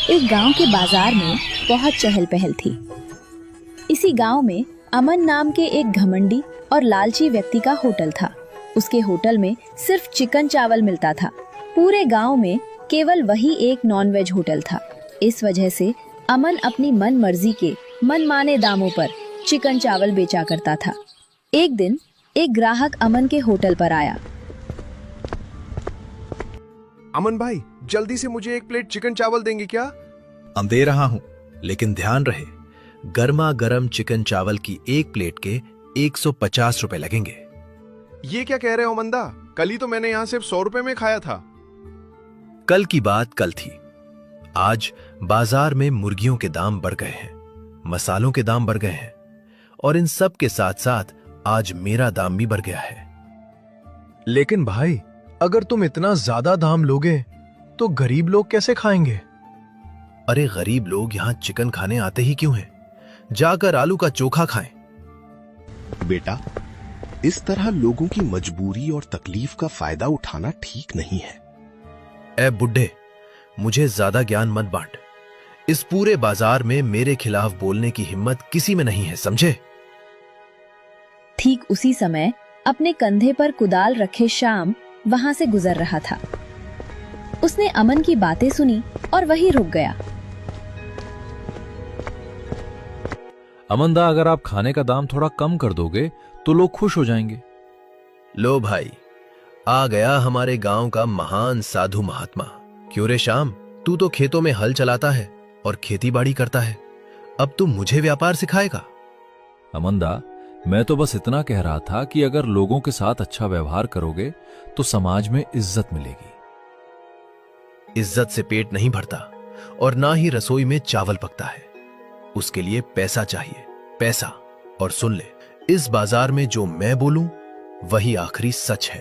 एक गांव के बाजार में बहुत चहल पहल थी। इसी गांव में अमन नाम के एक घमंडी और लालची व्यक्ति का होटल था। उसके होटल में सिर्फ चिकन चावल मिलता था। पूरे गांव में केवल वही एक नॉनवेज होटल था। इस वजह से अमन अपनी मन मर्जी के मनमाने दामों पर चिकन चावल बेचा करता था। एक दिन एक ग्राहक अमन के होटल पर आया। अमन भाई, जल्दी से मुझे एक प्लेट चिकन चावल देंगे क्या? हम दे रहा हूँ, लेकिन ध्यान रहे, गर्मा गर्म चिकन चावल की एक प्लेट के 150 रुपए लगेंगे। ये क्या कह रहे हो मंदा? कल ही तो मैंने यहाँ सिर्फ 100 रुपए में खाया था। कल की बात कल थी। आज बाजार में मुर्गियों के दाम बढ़ गए हैं, मसालों के दाम बढ़ गए हैं, और इन सब के साथ साथ आज मेरा दाम भी बढ़ गया है। लेकिन भाई, अगर तुम इतना ज्यादा दाम लोगे तो गरीब लोग कैसे खाएंगे? अरे गरीब लोग यहाँ चिकन खाने आते ही क्यों हैं? जाकर आलू का चोखा खाएं। बेटा, इस तरह लोगों की मजबूरी और तकलीफ का फायदा उठाना ठीक नहीं है। ए बुड्ढे, मुझे ज्यादा ज्ञान मत बांट। इस पूरे बाजार में मेरे खिलाफ बोलने की हिम्मत किसी में नहीं है, समझे? ठीक उसी समय अपने कंधे पर कुदाल रखे श्याम वहां से गुजर रहा था। उसने अमन की बातें सुनी और वहीं रुक गया। अमनदा, अगर आप खाने का दाम थोड़ा कम कर दोगे तो लोग खुश हो जाएंगे। लो भाई, आ गया हमारे गांव का महान साधु महात्मा। क्यों रे श्याम, तू तो खेतों में हल चलाता है और खेती बाड़ी करता है, अब तू मुझे व्यापार सिखाएगा? अमनदा, मैं तो बस इतना कह रहा था कि अगर लोगों के साथ अच्छा व्यवहार करोगे तो समाज में इज्जत मिलेगी। इज्जत से पेट नहीं भरता और ना ही रसोई में चावल पकता है। उसके लिए पैसा चाहिए, पैसा। और सुन ले, इस बाजार में जो मैं बोलूं वही आखिरी सच है।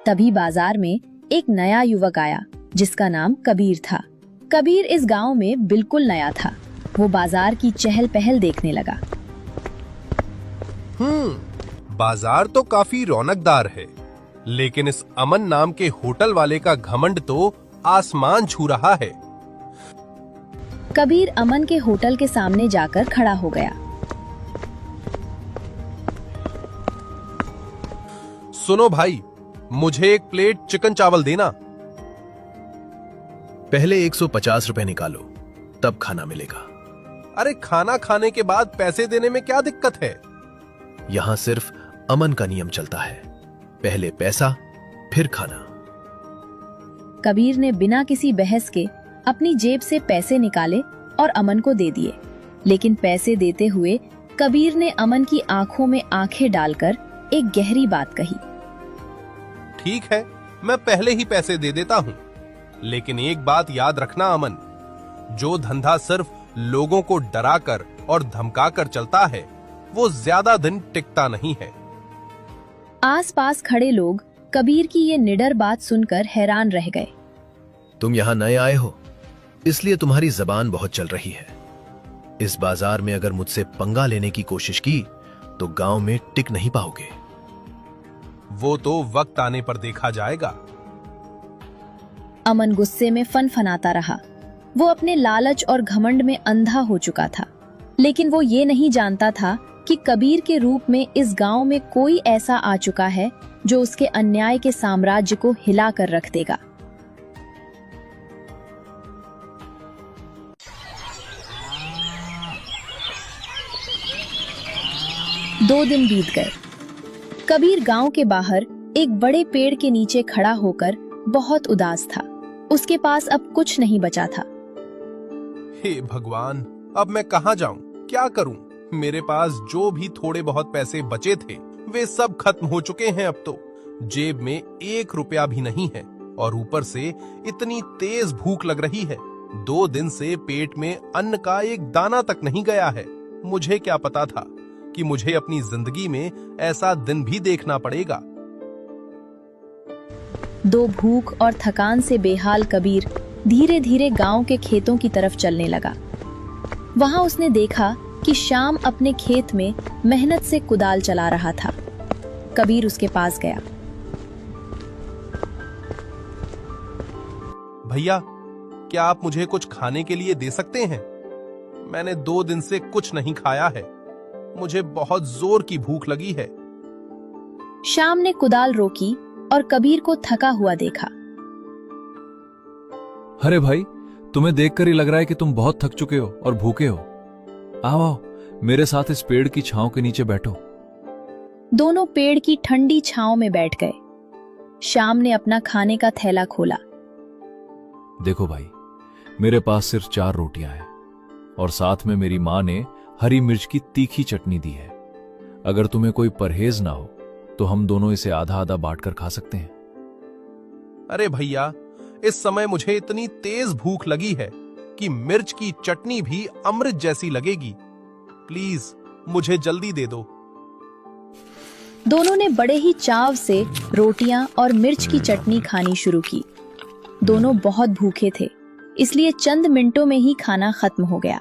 तभी बाजार में एक नया युवक आया जिसका नाम कबीर था। कबीर इस गांव में बिल्कुल नया था। वो बाजार की चहल पहल देखने लगा। बाजार तो काफी रौनकदार है, लेकिन इस अमन नाम के होटल वाले का घमंड तो आसमान छू रहा है। कबीर अमन के होटल के सामने जाकर खड़ा हो गया। सुनो भाई, मुझे एक प्लेट चिकन चावल देना। पहले 150 रुपए निकालो, तब खाना मिलेगा। अरे खाना खाने के बाद पैसे देने में क्या दिक्कत है? यहां सिर्फ अमन का नियम चलता है, पहले पैसा फिर खाना। कबीर ने बिना किसी बहस के अपनी जेब से पैसे निकाले और अमन को दे दिए। लेकिन पैसे देते हुए कबीर ने अमन की आंखों में आंखें डालकर एक गहरी बात कही। ठीक है, मैं पहले ही पैसे दे देता हूँ, लेकिन एक बात याद रखना अमन, जो धंधा सिर्फ लोगों को डराकर और धमकाकर चलता है वो ज्यादा दिन टिकता नहीं है। आसपास खड़े लोग कबीर की ये निडर बात सुनकर हैरान रह गए। तुम यहां नए आए हो, इसलिए तुम्हारी जबान बहुत चल रही है। इस बाजार में अगर मुझसे पंगा लेने की कोशिश की तो गांव में टिक नहीं पाओगे। वो तो वक्त आने पर देखा जाएगा। अमन गुस्से में फनफनाता रहा। वो अपने लालच और घमंड में अंधा हो चुका था, लेकिन वो ये नहीं जानता था कि कबीर के रूप में इस गांव में कोई ऐसा आ चुका है जो उसके अन्याय के साम्राज्य को हिला कर रख देगा। दो दिन बीत गए। कबीर गांव के बाहर एक बड़े पेड़ के नीचे खड़ा होकर बहुत उदास था। उसके पास अब कुछ नहीं बचा था। हे भगवान, अब मैं कहाँ जाऊं, क्या करूं? मेरे पास जो भी थोड़े बहुत पैसे बचे थे वे सब खत्म हो चुके हैं। अब तो जेब में 1 रुपया भी नहीं है और ऊपर से इतनी तेज भूख लग रही है। 2 दिन से पेट में अन्न का एक दाना तक नहीं गया है। मुझे क्या पता था कि मुझे अपनी जिंदगी में ऐसा दिन भी देखना पड़ेगा। दो भूख और थकान से बेहाल कबीर धीरे धीरे गांव के खेतों की तरफ चलने लगा। वहां उसने देखा कि श्याम अपने खेत में मेहनत से कुदाल चला रहा था। कबीर उसके पास गया। भैया, क्या आप मुझे कुछ खाने के लिए दे सकते हैं? मैंने 2 दिन से कुछ नहीं खाया है। मुझे बहुत जोर की भूख लगी है। श्याम ने कुदाल रोकी और कबीर को थका हुआ देखा। अरे भाई, तुम्हें देखकर ही लग रहा है कि तुम बहुत थक चुके हो और भूखे हो। आओ आओ, मेरे साथ इस पेड़ की छांव के नीचे बैठो। दोनों पेड़ की ठंडी छांव में बैठ गए। श्याम ने अपना खाने का थैला खोला। देखो भाई, मेरे पास सिर्फ 4 रोटियां हैं और साथ में मेरी मां ने हरी मिर्च की तीखी चटनी दी है। अगर तुम्हें कोई परहेज ना हो तो हम दोनों इसे आधा आधा बांट कर खा सकते हैं। अरे भैया, इस समय मुझे इतनी तेज भूख लगी है कि मिर्च की चटनी भी अमृत जैसी लगेगी। प्लीज मुझे जल्दी दे दो। दोनों ने बड़े ही चाव से रोटियां और मिर्च की चटनी खानी शुरू की। दोनों बहुत भूखे थे, इसलिए चंद मिनटों में ही खाना खत्म हो गया।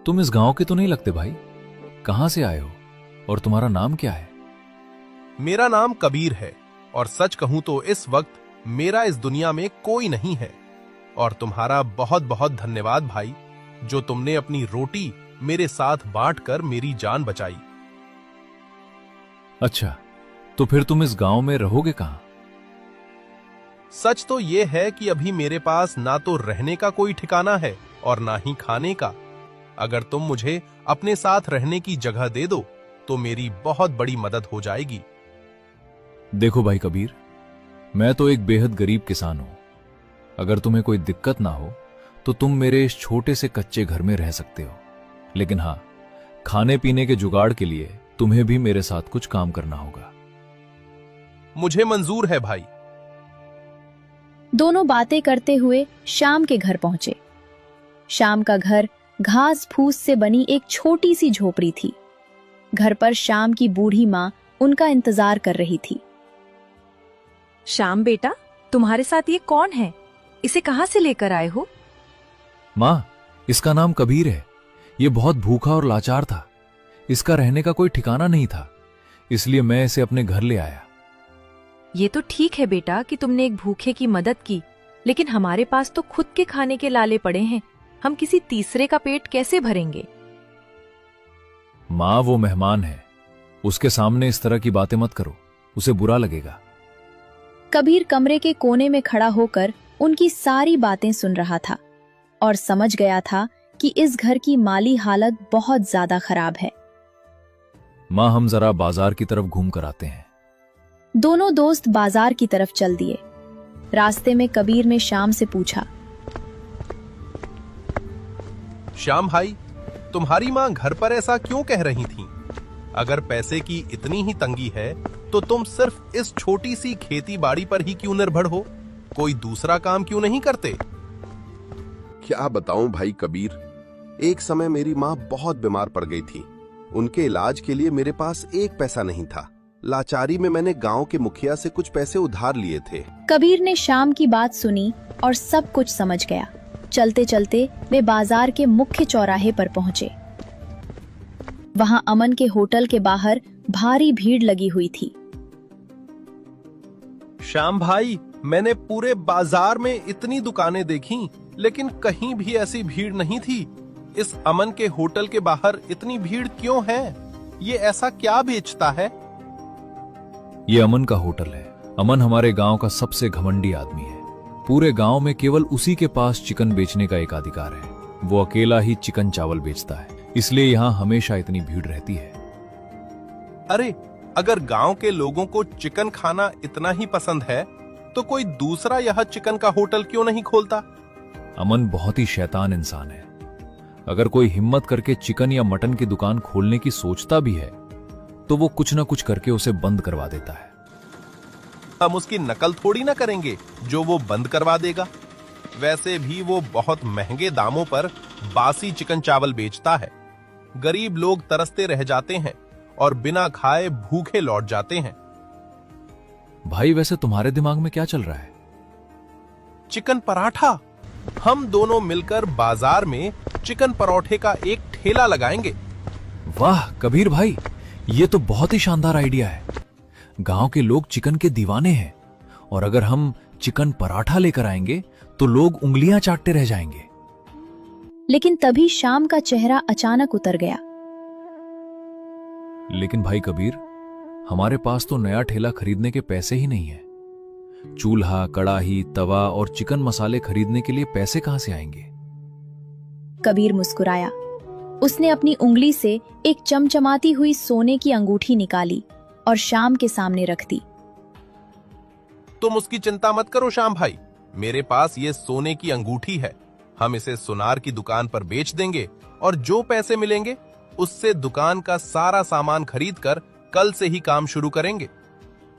तुम इस गांव के तो नहीं लगते भाई। कहां से आए हो और तुम्हारा नाम क्या है? मेरा नाम कबीर है और सच कहूं तो इस वक्त मेरा इस दुनिया में कोई नहीं है। और तुम्हारा बहुत बहुत धन्यवाद भाई, जो तुमने अपनी रोटी मेरे साथ बांटकर मेरी जान बचाई। अच्छा, तो फिर तुम इस गांव में रहोगे कहां? सच तो यह है कि अभी मेरे पास ना तो रहने का कोई ठिकाना है और ना ही खाने का। अगर तुम मुझे अपने साथ रहने की जगह दे दो तो मेरी बहुत बड़ी मदद हो जाएगी। देखो भाई कबीर, मैं तो एक बेहद गरीब किसान हूं। अगर तुम्हें कोई दिक्कत ना हो तो तुम मेरे इस छोटे से कच्चे घर में रह सकते हो। लेकिन हां, खाने पीने के जुगाड़ के लिए तुम्हें भी मेरे साथ कुछ काम करना होगा। मुझे मंजूर है भाई। दोनों बातें करते हुए श्याम के घर पहुंचे। श्याम का घर घास फूस से बनी एक छोटी सी झोपड़ी थी। घर पर श्याम की बूढ़ी माँ उनका इंतजार कर रही थी। श्याम बेटा, तुम्हारे साथ ये कौन है? इसे कहां से लेकर आए हो? मां, इसका नाम कबीर है। ये बहुत भूखा और लाचार था। इसका रहने का कोई ठिकाना नहीं था, इसलिए मैं इसे अपने घर ले आया। ये तो ठीक है बेटा कि तुमने एक भूखे की मदद की, लेकिन हमारे पास तो खुद के खाने के लाले पड़े हैं। हम किसी तीसरे का पेट कैसे भरेंगे? मां, वो मेहमान है, उसके सामने इस तरह की बातें मत करो, उसे बुरा लगेगा। कबीर कमरे के कोने में खड़ा होकर उनकी सारी बातें सुन रहा था और समझ गया था कि इस घर की माली हालत बहुत ज्यादा खराब है। मां, हम जरा बाजार की तरफ घूम कर आते हैं। दोनों दोस्त बाजार की तरफ चल दिए। रास्ते में कबीर ने श्याम से पूछा, श्याम भाई, तुम्हारी माँ घर पर ऐसा क्यों कह रही थी? अगर पैसे की इतनी ही तंगी है तो तुम सिर्फ इस छोटी सी खेती बाड़ी पर ही क्यों निर्भर हो? कोई दूसरा काम क्यों नहीं करते? क्या बताऊं भाई कबीर, एक समय मेरी माँ बहुत बीमार पड़ गई थी। उनके इलाज के लिए मेरे पास एक पैसा नहीं था। लाचारी में मैंने गांव के मुखिया से कुछ पैसे उधार लिए थे। कबीर ने श्याम की बात सुनी और सब कुछ समझ गया। चलते चलते वे बाजार के मुख्य चौराहे पर पहुंचे। वहां अमन के होटल के बाहर भारी भीड़ लगी हुई थी। श्याम भाई, मैंने पूरे बाजार में इतनी दुकानें देखी, लेकिन कहीं भी ऐसी भीड़ नहीं थी। इस अमन के होटल के बाहर इतनी भीड़ क्यों है? ये ऐसा क्या बेचता है? ये अमन का होटल है। अमन हमारे गांव का सबसे घमंडी आदमी है। पूरे गांव में केवल उसी के पास चिकन बेचने का एक अधिकार है। वो अकेला ही चिकन चावल बेचता है, इसलिए यहाँ हमेशा इतनी भीड़ रहती है। अरे, अगर गांव के लोगों को चिकन खाना इतना ही पसंद है तो कोई दूसरा यह चिकन का होटल क्यों नहीं खोलता? अमन बहुत ही शैतान इंसान है। अगर कोई हिम्मत करके चिकन या मटन की दुकान खोलने की सोचता भी है तो वो कुछ ना कुछ करके उसे बंद करवा देता है। हम उसकी नकल थोड़ी ना करेंगे जो वो बंद करवा देगा। वैसे भी वो बहुत महंगे दामों पर बासी चिकन चावल बेचता है। गरीब लोग तरसते रह जाते हैं और बिना खाए भूखे लौट जाते हैं। भाई, वैसे तुम्हारे दिमाग में क्या चल रहा है? चिकन पराठा। हम दोनों मिलकर बाजार में चिकन परोठे का एक ठेला लगाएंगे। वाह कबीर भाई, ये तो बहुत ही शानदार आइडिया है। गांव के लोग चिकन के दीवाने हैं और अगर हम चिकन पराठा लेकर आएंगे तो लोग उंगलियां चाटते रह जाएंगे। लेकिन तभी श्याम का चेहरा अचानक उतर गया। लेकिन भाई कबीर, हमारे पास तो नया ठेला खरीदने के पैसे ही नहीं है। चूल्हा, कड़ाही, तवा और चिकन मसाले खरीदने के लिए पैसे कहां से आएंगे? कबीर मुस्कुराया। उसने अपनी उंगली से एक चमचमाती हुई सोने की अंगूठी निकाली और श्याम के सामने रख दी। तुम उसकी चिंता मत करो श्याम भाई, मेरे पास ये सोने की अंगूठी है। हम इसे सुनार की दुकान पर बेच देंगे और जो पैसे मिलेंगे उससे दुकान का सारा सामान खरीद कर कल से ही काम शुरू करेंगे।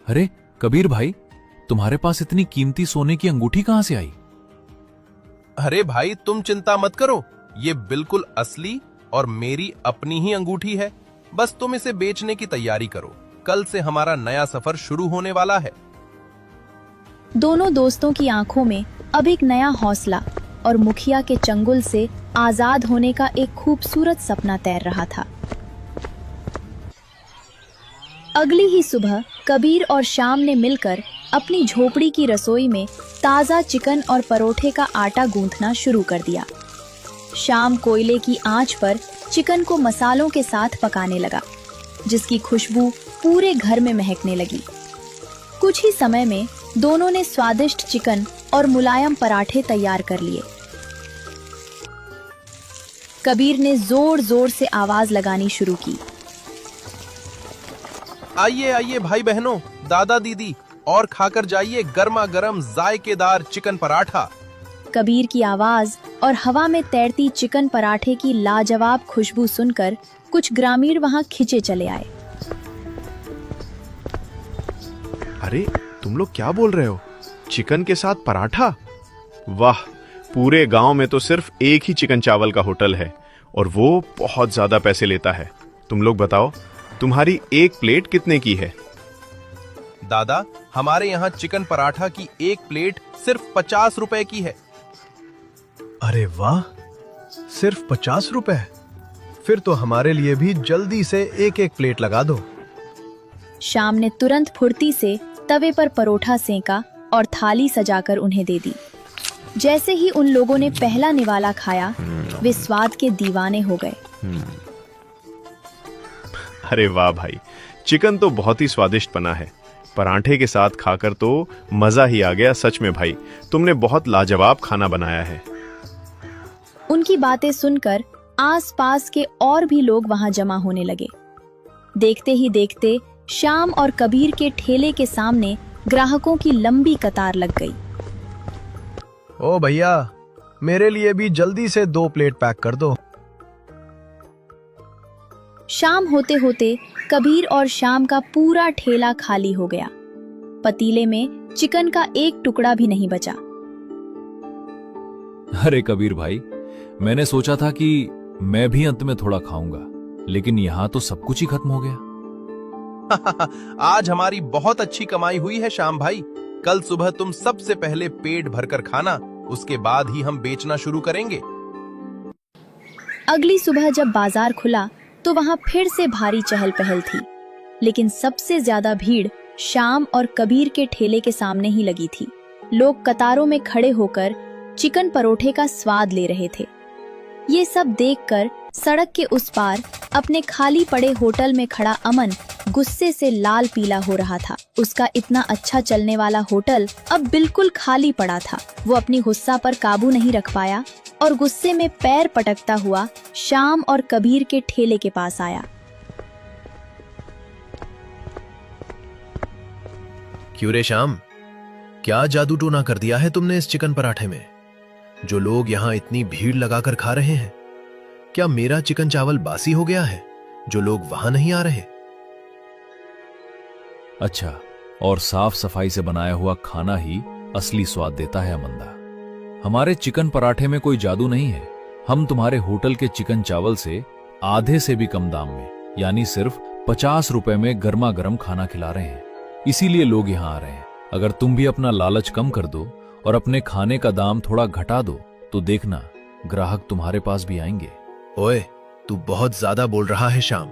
अरे कबीर भाई, तुम्हारे पास इतनी कीमती सोने की अंगूठी कहां से आई? अरे भाई तुम चिंता मत करो, ये बिल्कुल असली और मेरी अपनी ही अंगूठी है। बस तुम इसे बेचने की तैयारी करो, कल से हमारा नया सफर शुरू होने वाला है। दोनों दोस्तों की आंखों में अब एक नया हौसला और मुखिया के चंगुल से आजाद होने का एक खूबसूरत सपना तैर रहा था। अगली ही सुबह कबीर और श्याम ने मिलकर अपनी झोपड़ी की रसोई में ताजा चिकन और परोठे का आटा गूंथना शुरू कर दिया। श्याम कोयले की आंच पर चिकन को मसालों के साथ पकाने लगा, जिसकी खुशबू पूरे घर में महकने लगी। कुछ ही समय में दोनों ने स्वादिष्ट चिकन और मुलायम पराठे तैयार कर लिए। कबीर ने जोर जोर से आवाज लगानी शुरू की। आइए आइए भाई बहनों, दादा दीदी, और खाकर जाइए गर्मा गर्म जायकेदार चिकन पराठा। कबीर की आवाज और हवा में तैरती चिकन पराठे की लाजवाब खुशबू सुनकर कुछ ग्रामीण वहां खिंचे चले आए। अरे तुम लोग क्या बोल रहे हो? चिकन के साथ पराठा? वाह, पूरे गांव में तो सिर्फ एक ही चिकन चावल का होटल है और वो बहुत ज्यादा पैसे लेता है। तुम लोग बताओ, तुम्हारी एक प्लेट कितने की है? दादा, हमारे यहाँ चिकन पराठा की एक प्लेट सिर्फ 50 रुपए की है। अरे वाह, सिर्फ 50 रुपए? फिर तो हमारे लिए भी जल्दी से एक एक प्लेट लगा दो। श्याम ने तुरंत फुर्ती से तवे पर परोठा सेंका और थाली सजाकर उन्हें दे दी। जैसे ही उन लोगों ने पहला निवाला खाया, वे स्वाद के दीवाने हो गए। अरे वाह भाई, चिकन तो बहुत ही स्वादिष्ट बना है। पराठे के साथ खाकर तो मजा ही आ गया। सच में भाई, तुमने बहुत लाजवाब खाना बनाया है। उनकी बातें सुनकर आसपास के और भी लोग वहां जमा होने लगे। देखते ही देखते श्याम और कबीर के ठेले के सामने ग्राहकों की लंबी कतार लग गई। ओ भैया, मेरे लिए भी जल्दी से 2 प्लेट पैक कर दो। शाम होते होते कबीर और श्याम का पूरा ठेला खाली हो गया। पतीले में चिकन का एक टुकड़ा भी नहीं बचा। अरे कबीर भाई, मैंने सोचा था कि मैं भी अंत में थोड़ा खाऊंगा, लेकिन यहां तो सब कुछ ही खत्म हो गया। आज हमारी बहुत अच्छी कमाई हुई है श्याम भाई। कल सुबह तुम सबसे पहले पेट भरकर खाना, उसके बाद ही हम बेचना शुरू करेंगे। अगली सुबह जब बाजार खुला तो वहां फिर से भारी चहल पहल थी, लेकिन सबसे ज्यादा भीड़ श्याम और कबीर के ठेले के सामने ही लगी थी। लोग कतारों में खड़े होकर चिकन परोठे का स्वाद ले रहे थे। ये सब देखकर सड़क के उस पार अपने खाली पड़े होटल में खड़ा अमन गुस्से से लाल पीला हो रहा था। उसका इतना अच्छा चलने वाला होटल अब बिल्कुल खाली पड़ा था। वो अपनी गुस्सा पर काबू नहीं रख पाया और गुस्से में पैर पटकता हुआ श्याम और कबीर के ठेले के पास आया। क्यों रे श्याम, क्या जादू टोना कर दिया है तुमने इस चिकन पराठे में? जो लोग यहाँ इतनी भीड़ लगाकर खा रहे हैं, क्या मेरा चिकन चावल बासी हो गया है जो लोग वहां नहीं आ रहे? अच्छा, और साफ सफाई से बनाया हुआ खाना ही असली स्वाद देता है अमंदा। हमारे चिकन पराठे में कोई जादू नहीं है। हम तुम्हारे होटल के चिकन चावल से आधे से भी कम दाम में, यानी सिर्फ 50 रुपए में गर्मा गर्म खाना खिला रहे हैं। इसीलिए लोग यहाँ आ रहे हैं। अगर तुम भी अपना लालच कम कर दो और अपने खाने का दाम थोड़ा घटा दो तो देखना, ग्राहक तुम्हारे पास भी आएंगे। ओए, तू बहुत ज्यादा बोल रहा है श्याम।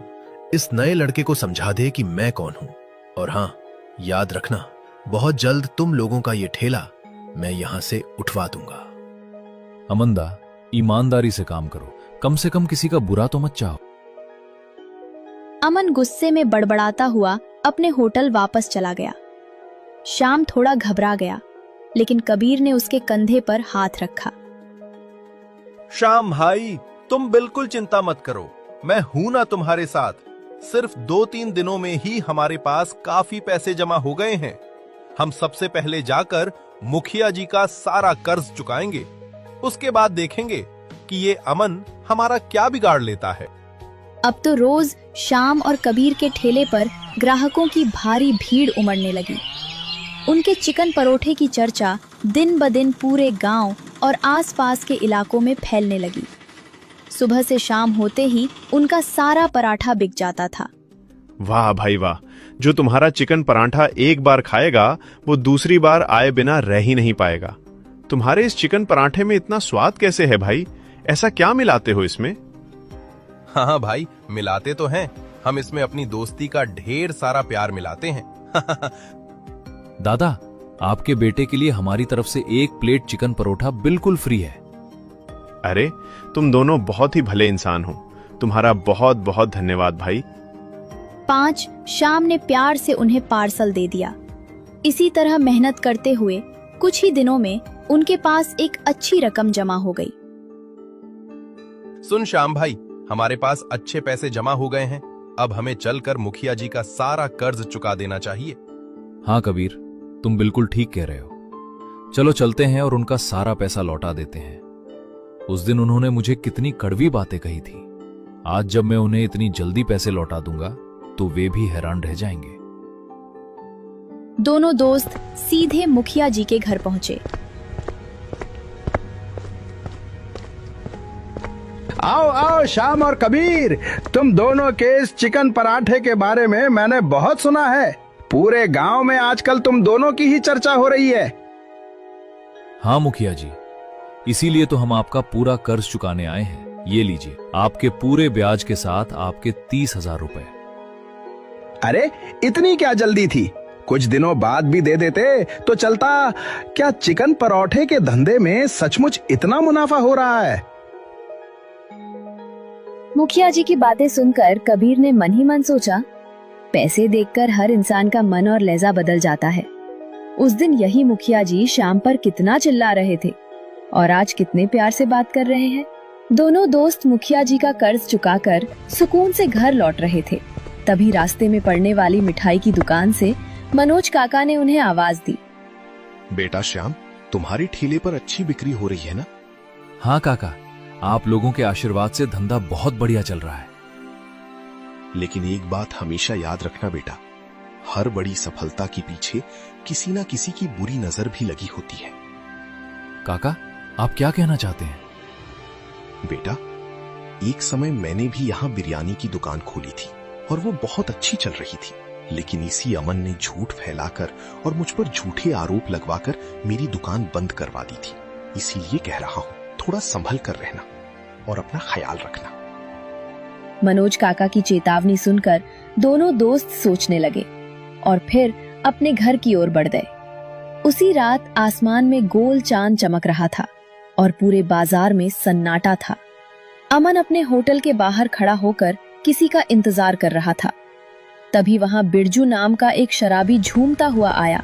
इस नए लड़के को समझा दे कि मैं कौन हूं। और हां, याद रखना, बहुत जल्द तुम लोगों का ये ठेला मैं यहां से उठवा दूंगा। अमंदा, ईमानदारी से काम करो, कम से कम किसी का बुरा तो मत चाहो। अमन गुस्से में बड़बड़ाता हुआ अपने होटल वापस चला गया। श्याम थोड़ा घबरा गया, लेकिन कबीर ने उसके कंधे पर हाथ रखा। श्याम भाई, तुम बिल्कुल चिंता मत करो, मैं हूं ना तुम्हारे साथ। सिर्फ 2-3 दिनों में ही हमारे पास काफी पैसे जमा हो गए हैं। हम सबसे पहले जाकर मुखिया जी का सारा कर्ज चुकाएंगे। उसके बाद देखेंगे कि ये अमन हमारा क्या बिगाड़ लेता है। अब तो रोज श्याम और कबीर के ठेले पर ग्राहकों की भारी भीड़ उमड़ने लगी। उनके चिकन परोठे की चर्चा दिन ब दिन पूरे गांव और आसपास के इलाकों में फैलने लगी। सुबह से शाम होते ही उनका सारा पराठा बिक जाता था। वाह भाई वाह, जो तुम्हारा चिकन पराठा एक बार खाएगा वो दूसरी बार आए बिना रह ही नहीं पाएगा। तुम्हारे इस चिकन पराठे में इतना स्वाद कैसे है भाई? ऐसा क्या मिलाते हो इसमें? हाँ भाई, मिलाते तो हैं। हम इसमें अपनी दोस्ती का ढेर सारा प्यार मिलाते हैं। दादा, आपके बेटे के लिए हमारी तरफ से 1 प्लेट चिकन परोठा बिल्कुल फ्री है। अरे, तुम दोनों बहुत ही भले इंसान हो। तुम्हारा बहुत बहुत धन्यवाद भाई। 5 श्याम ने प्यार से उन्हें पार्सल दे दिया। इसी तरह मेहनत करते हुए कुछ ही दिनों में उनके पास एक अच्छी रकम जमा हो गई। सुन श्याम भाई, हमारे पास अच्छे पैसे जमा हो गए हैं। अब हमें चलकर मुखिया जी का सारा कर्ज चुका देना चाहिए। हाँ कबीर, तुम बिल्कुल ठीक कह रहे हो। चलो चलते हैं और उनका सारा पैसा लौटा देते हैं। उस दिन उन्होंने मुझे कितनी कड़वी बातें कही थी। आज जब मैं उन्हें इतनी जल्दी पैसे लौटा दूंगा तो वे भी हैरान रह जाएंगे। दोनों दोस्त सीधे मुखिया जी के घर पहुंचे। आओ आओ श्याम और कबीर, तुम दोनों के इस चिकन पराठे के बारे में मैंने बहुत सुना है। पूरे गांव में आजकल तुम दोनों की ही चर्चा हो रही है। हाँ मुखिया जी, इसीलिए तो हम आपका पूरा कर्ज चुकाने आए हैं। ये लीजिए, आपके पूरे ब्याज के साथ आपके 30,000 रुपए। अरे, इतनी क्या जल्दी थी? कुछ दिनों बाद भी दे देते तो चलता। क्या चिकन पराठे के धंधे में सचमुच इतना मुनाफा हो रहा है? मुखिया जी की बातें सुनकर कबीर ने मन ही मन सोचा, पैसे देखकर हर इंसान का मन और लहजा बदल जाता है। उस दिन यही मुखिया जी शाम पर कितना चिल्ला रहे थे और आज कितने प्यार से बात कर रहे हैं। दोनों दोस्त मुखिया जी का कर्ज चुकाकर सुकून से घर लौट रहे थे। तभी रास्ते में पड़ने वाली मिठाई की दुकान से मनोज काका ने उन्हें आवाज दी। बेटा श्याम, तुम्हारी ठेले पर अच्छी बिक्री हो रही है ना? हाँ काका, आप लोगों के आशीर्वाद से धंधा बहुत बढ़िया चल रहा है। लेकिन एक बात हमेशा याद रखना बेटा, हर बड़ी सफलता के पीछे किसी ना किसी की बुरी नजर भी लगी होती है। काका, आप क्या कहना चाहते हैं? बेटा, एक समय मैंने भी यहाँ बिरयानी की दुकान खोली थी और वो बहुत अच्छी चल रही थी। लेकिन इसी अमन ने झूठ फैलाकर और मुझ पर झूठे आरोप लगवाकर मेरी दुकान बंद करवा दी थी। इसीलिए कह रहा हूँ, थोड़ा संभल कर रहना और अपना ख्याल रखना। मनोज काका की चेतावनी सुनकर दोनों दोस्त सोचने लगे और फिर अपने घर की ओर बढ़ गए। उसी रात आसमान में गोल चांद चमक रहा था और पूरे बाजार में सन्नाटा था। अमन अपने होटल के बाहर खड़ा होकर किसी का इंतजार कर रहा था। तभी वहां बिरजू नाम का एक शराबी झूमता हुआ आया।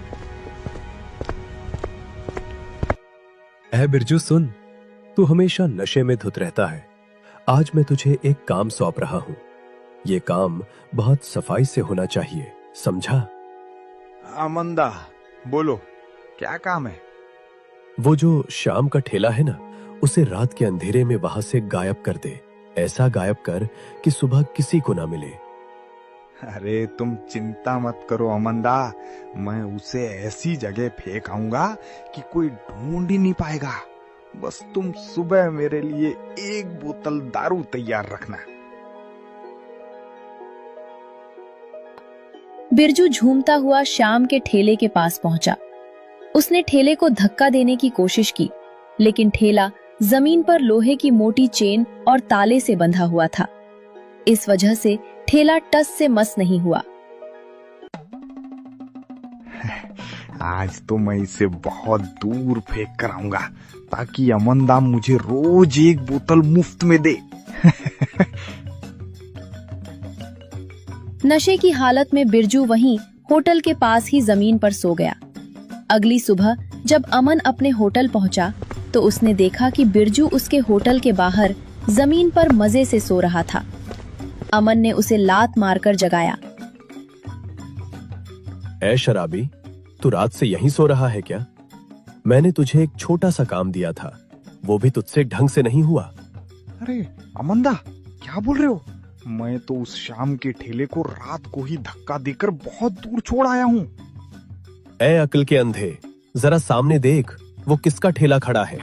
ऐ बिरजू सुन, तू हमेशा नशे में धुत रहता है। आज मैं तुझे एक काम सौंप रहा हूँ। ये काम बहुत सफाई से होना चाहिए, समझा? अमंदा, बोलो, क्या काम है? वो जो शाम का ठेला है ना, उसे रात के अंधेरे में वहां से गायब कर दे। ऐसा गायब कर कि सुबह किसी को ना मिले। अरे तुम चिंता मत करो अमंदा, मैं उसे ऐसी जगह फेंक आऊंगा कि कोई ढूंढ ही नहीं पाएगा। बस तुम सुबह मेरे लिए 1 बोतल दारू तैयार रखना। बिरजू झूमता हुआ शाम के ठेले के पास पहुंचा। उसने ठेले को धक्का देने की कोशिश की, लेकिन ठेला जमीन पर लोहे की मोटी चेन और ताले से बंधा हुआ था। इस वजह से ठेला टस से मस नहीं हुआ। आज तो मैं इसे बहुत दूर फेंक कर आऊंगा ताकि अमनदा मुझे रोज एक बोतल मुफ्त में दे। नशे की हालत में बिरजू वहीं होटल के पास ही जमीन पर सो गया। अगली सुबह जब अमन अपने होटल पहुंचा तो उसने देखा कि बिरजू उसके होटल के बाहर जमीन पर मजे से सो रहा था। अमन ने उसे लात मारकर जगाया। ऐ शराबी, तू रात से यहीं सो रहा है क्या? मैंने तुझे एक छोटा सा काम दिया था, वो भी तुझसे ढंग से नहीं हुआ। अरे अमनदा, क्या बोल रहे हो? मैं तो उस शाम के ठेले को रात को ही धक्का देकर बहुत दूर छोड़ आया हूँ। ऐ अक्ल के अंधे, जरा सामने देख, वो किसका ठेला खड़ा है?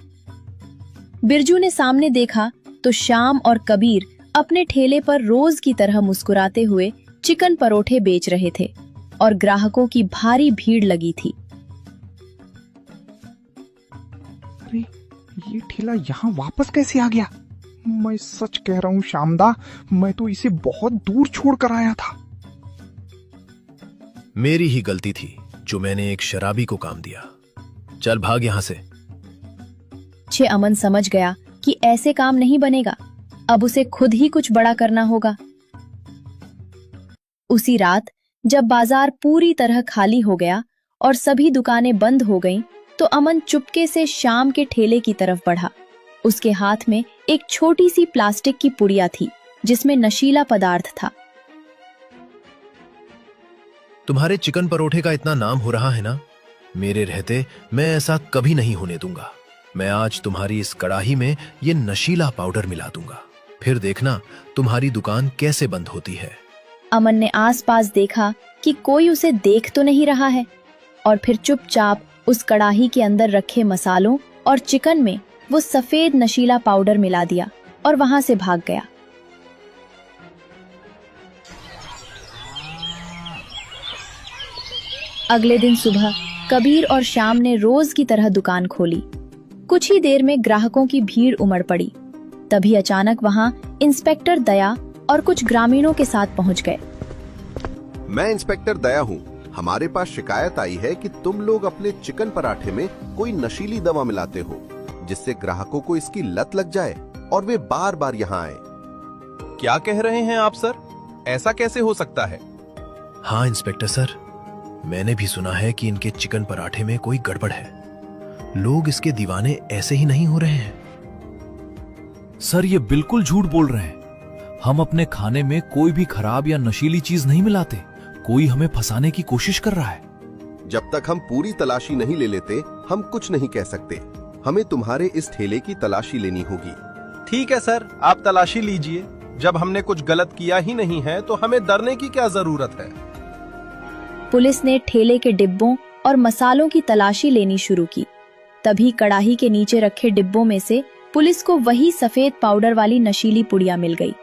बिरजू ने सामने देखा तो श्याम और कबीर अपने ठेले पर रोज की तरह मुस्कुराते हुए चिकन परोठे बेच रहे थे और ग्राहकों की भारी भीड़ लगी थी। अरे ये ठेला यहाँ वापस कैसे आ गया? मैं सच कह रहा हूँ श्यामदा, मैं तो इसे बहुत दूर छोड़ कर आया था। मेरी ही गलती थी जो मैंने एक शराबी को काम दिया। चल भाग यहां से। अमन समझ गया कि ऐसे काम नहीं बनेगा, अब उसे खुद ही कुछ बड़ा करना होगा। उसी रात जब बाजार पूरी तरह खाली हो गया और सभी दुकानें बंद हो गईं, तो अमन चुपके से शाम के ठेले की तरफ बढ़ा। उसके हाथ में एक छोटी सी प्लास्टिक की पुड़िया थी जिसमें नशीला पदार्थ था। तुम्हारे चिकन परोठे का इतना नाम हो रहा है ना, मेरे रहते मैं ऐसा कभी नहीं होने दूंगा। मैं आज तुम्हारी इस कड़ाही में ये नशीला पाउडर मिला दूंगा, फिर देखना तुम्हारी दुकान कैसे बंद होती है। अमन ने आसपास देखा कि कोई उसे देख तो नहीं रहा है और फिर चुपचाप उस कड़ाही के अंदर रखे मसालों और चिकन में वो सफेद नशीला पाउडर मिला दिया और वहां से भाग गया। अगले दिन सुबह कबीर और श्याम ने रोज की तरह दुकान खोली। कुछ ही देर में ग्राहकों की भीड़ उमड़ पड़ी। तभी अचानक वहां इंस्पेक्टर दया और कुछ ग्रामीणों के साथ पहुंच गए। मैं इंस्पेक्टर दया हूँ। हमारे पास शिकायत आई है कि तुम लोग अपने चिकन पराठे में कोई नशीली दवा मिलाते हो, जिससे ग्राहकों को इसकी लत लग जाए और वे बार बार यहाँ आए। क्या कह रहे हैं आप सर? ऐसा कैसे हो सकता है? हाँ इंस्पेक्टर सर, मैंने भी सुना है कि इनके चिकन पराठे में कोई गड़बड़ है। लोग इसके दीवाने ऐसे ही नहीं हो रहे हैं। सर ये बिल्कुल झूठ बोल रहे हैं। हम अपने खाने में कोई भी खराब या नशीली चीज नहीं मिलाते। कोई हमें फंसाने की कोशिश कर रहा है। जब तक हम पूरी तलाशी नहीं ले लेते, हम कुछ नहीं कह सकते। हमें तुम्हारे इस ठेले की तलाशी लेनी होगी। ठीक है सर, आप तलाशी लीजिए। जब हमने कुछ गलत किया ही नहीं है तो हमें डरने की क्या जरूरत है। पुलिस ने ठेले के डिब्बों और मसालों की तलाशी लेनी शुरू की। तभी कड़ाही के नीचे रखे डिब्बों में से पुलिस को वही सफेद पाउडर वाली नशीली पुड़िया मिल गई।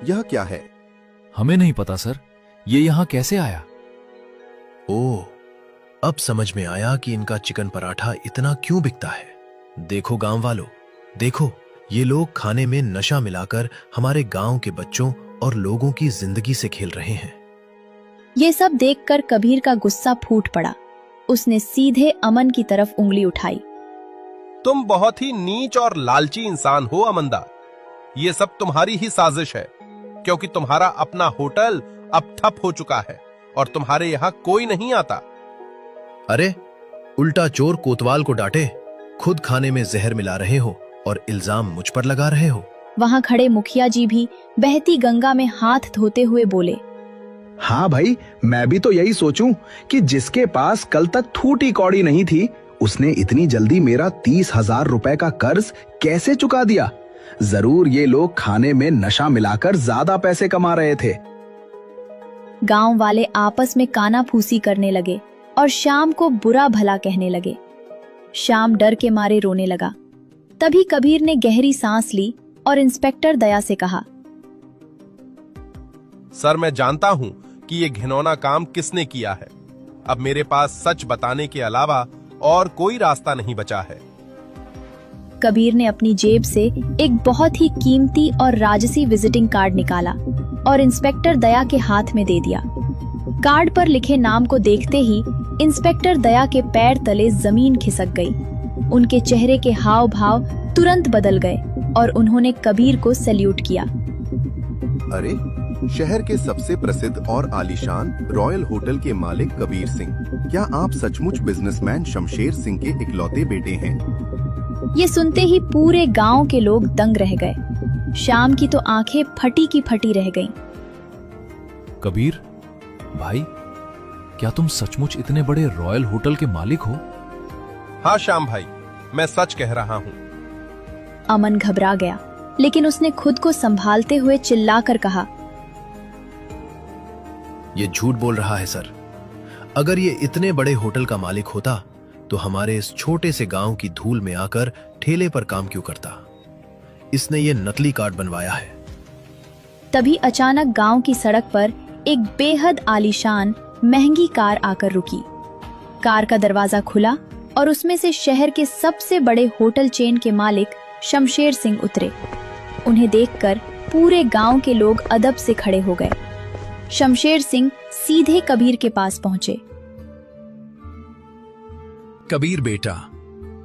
यह क्या है? हमें नहीं पता सर, ये यहाँ कैसे आया? ओह, अब समझ में आया कि इनका चिकन पराठा इतना क्यों बिकता है। देखो गांव वालों, देखो, ये लोग खाने में नशा मिलाकर हमारे गांव के बच्चों और लोगों की जिंदगी से खेल रहे हैं। ये सब देखकर कबीर का गुस्सा फूट पड़ा। उसने सीधे अमन की तरफ उंगली उठाई। तुम बहुत ही नीच और लालची इंसान हो अमनदा। ये सब तुम्हारी ही साजिश है, क्योंकि तुम्हारा अपना होटल अब ठप हो चुका है और तुम्हारे यहाँ कोई नहीं आता। अरे, उल्टा चोर कोतवाल को डांटे, खुद खाने में जहर मिला रहे हो और इल्जाम मुझ पर लगा रहे हो। वहां खड़े मुखिया जी भी बहती गंगा में हाथ धोते हुए बोले, हाँ भाई, मैं भी तो यही सोचूं कि जिसके पास कल तक थूटी कौड़ी नहीं थी, उसने इतनी जल्दी मेरा 30,000 रुपए का कर्ज कैसे चुका दिया। जरूर ये लोग खाने में नशा मिलाकर ज्यादा पैसे कमा रहे थे। गांव वाले आपस में कानाफूसी करने लगे और श्याम को बुरा भला कहने लगे। श्याम डर के मारे रोने लगा। तभी कबीर ने गहरी सांस ली और इंस्पेक्टर दया से कहा, सर मैं जानता हूं कि ये घिनौना काम किसने किया है। अब मेरे पास सच बताने के अलावा और कोई रास्ता नहीं बचा है। कबीर ने अपनी जेब से एक बहुत ही कीमती और राजसी विजिटिंग कार्ड निकाला और इंस्पेक्टर दया के हाथ में दे दिया। कार्ड पर लिखे नाम को देखते ही इंस्पेक्टर दया के पैर तले जमीन खिसक गई। उनके चेहरे के हाव भाव तुरंत बदल गए और उन्होंने कबीर को सैल्यूट किया। अरे, शहर के सबसे प्रसिद्ध और आलीशान रॉयल होटल के मालिक कबीर सिंह, क्या आप सचमुच बिजनेसमैन शमशेर सिंह के इकलौते बेटे हैं? ये सुनते ही पूरे गांव के लोग दंग रह गए। श्याम की तो आंखें फटी की फटी रह गईं। कबीर भाई, क्या तुम सचमुच इतने बड़े रॉयल होटल के मालिक हो? हाँ श्याम भाई, मैं सच कह रहा हूँ। अमन घबरा गया, लेकिन उसने खुद को संभालते हुए चिल्लाकर कहा, ये झूठ बोल रहा है सर। अगर ये इतने बड़े होटल का मालिक होता तो हमारे इस छोटे से गांव की धूल में आकर ठेले पर काम क्यों करता? इसने ये नकली कार्ड बनवाया है। तभी अचानक गांव की सड़क पर एक बेहद आलीशान महंगी कार आकर रुकी। कार का दरवाजा खुला और उसमें से शहर के सबसे बड़े होटल चेन के मालिक शमशेर सिंह उतरे। उन्हें देखकर पूरे गांव के लोग अदब से खड़े हो गए। शमशेर सिंह सीधे कबीर के पास पहुंचे। कबीर बेटा,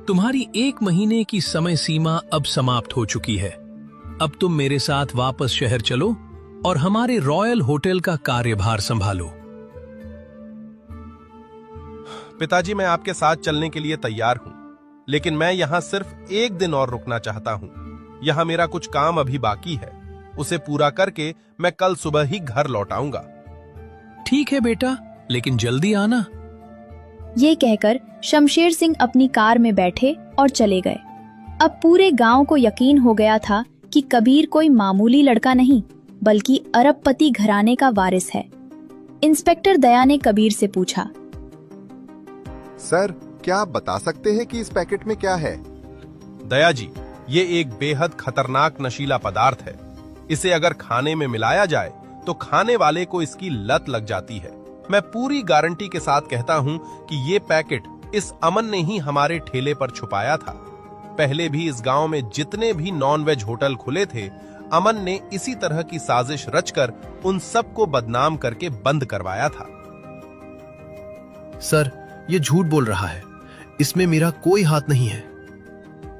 तुम्हारी 1 महीने की समय सीमा अब समाप्त हो चुकी है। अब तुम मेरे साथ वापस शहर चलो और हमारे रॉयल होटल का कार्यभार संभालो। पिताजी, मैं आपके साथ चलने के लिए तैयार हूँ, लेकिन मैं यहाँ सिर्फ 1 दिन और रुकना चाहता हूँ। यहाँ मेरा कुछ काम अभी बाकी है, उसे पूरा करके मैं कल सुबह ही घर लौट आऊंगा। ठीक है बेटा, लेकिन जल्दी आना। ये कहकर शमशेर सिंह अपनी कार में बैठे और चले गए। अब पूरे गांव को यकीन हो गया था कि कबीर कोई मामूली लड़का नहीं, बल्कि अरबपति घराने का वारिस है। इंस्पेक्टर दया ने कबीर से पूछा, सर, क्या आप बता सकते हैं कि इस पैकेट में क्या है? दया जी, ये एक बेहद खतरनाक नशीला पदार्थ है। इसे अगर खाने में मिलाया जाए तो खाने वाले को इसकी लत लग जाती है। मैं पूरी गारंटी के साथ कहता हूं कि ये पैकेट इस अमन ने ही हमारे ठेले पर छुपाया था। पहले भी इस गांव में जितने भी नॉनवेज होटल खुले थे, अमन ने इसी तरह की साजिश रचकर उन सबको बदनाम करके बंद करवाया था। सर, ये झूठ बोल रहा है। इसमें मेरा कोई हाथ नहीं है।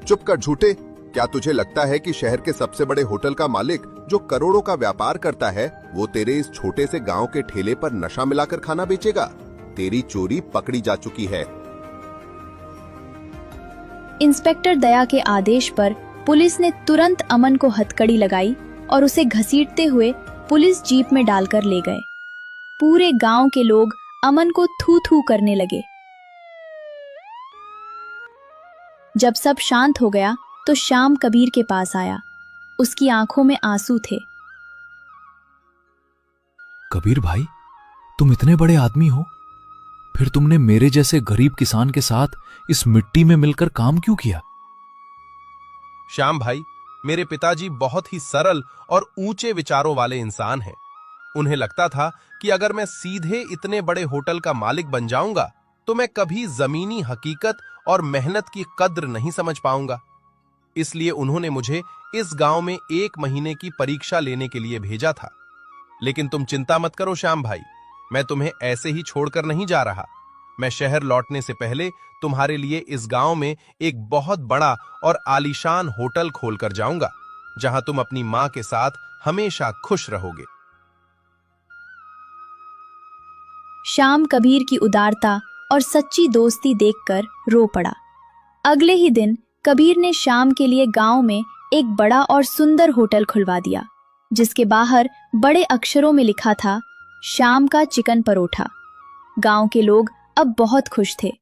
चुप कर झूठे। क्या तुझे लगता है कि शहर के सबसे बड़े होटल का मालिक, जो करोड़ों का व्यापार करता है, वो तेरे इस छोटे से गांव के ठेले पर नशा मिलाकर खाना बेचेगा? तेरी चोरी पकड़ी जा चुकी है। इंस्पेक्टर दया के आदेश पर पुलिस ने तुरंत अमन को हथकड़ी लगाई और उसे घसीटते हुए पुलिस जीप में डालकर ले गए। पूरे गांव के लोग अमन को थू थू करने लगे। जब सब शांत हो गया तो श्याम कबीर के पास आया। उसकी आंखों में आंसू थे। कबीर भाई, तुम इतने बड़े आदमी हो, फिर तुमने मेरे जैसे गरीब किसान के साथ इस मिट्टी में मिलकर काम क्यों किया? श्याम भाई, मेरे पिताजी बहुत ही सरल और ऊंचे विचारों वाले इंसान हैं। उन्हें लगता था कि अगर मैं सीधे इतने बड़े होटल का मालिक बन जाऊंगा तो मैं कभी जमीनी हकीकत और मेहनत की कद्र नहीं समझ पाऊंगा। इसलिए उन्होंने मुझे इस गांव में 1 महीने की परीक्षा लेने के लिए भेजा था। लेकिन तुम चिंता मत करो श्याम भाई, मैं तुम्हें ऐसे ही छोड़कर नहीं जा रहा। मैं शहर लौटने से पहले तुम्हारे लिए इस गांव में एक बहुत बड़ा और आलीशान होटल खोलकर जाऊंगा, जहां तुम अपनी मां के साथ हमेशा खुश रहोगे। श्याम कबीर की उदारता और सच्ची दोस्ती देखकर रो पड़ा। अगले ही दिन कबीर ने श्याम के लिए गांव में एक बड़ा और सुंदर होटल खुलवा दिया, जिसके बाहर बड़े अक्षरों में लिखा था, श्याम का चिकन परोठा। गांव के लोग अब बहुत खुश थे।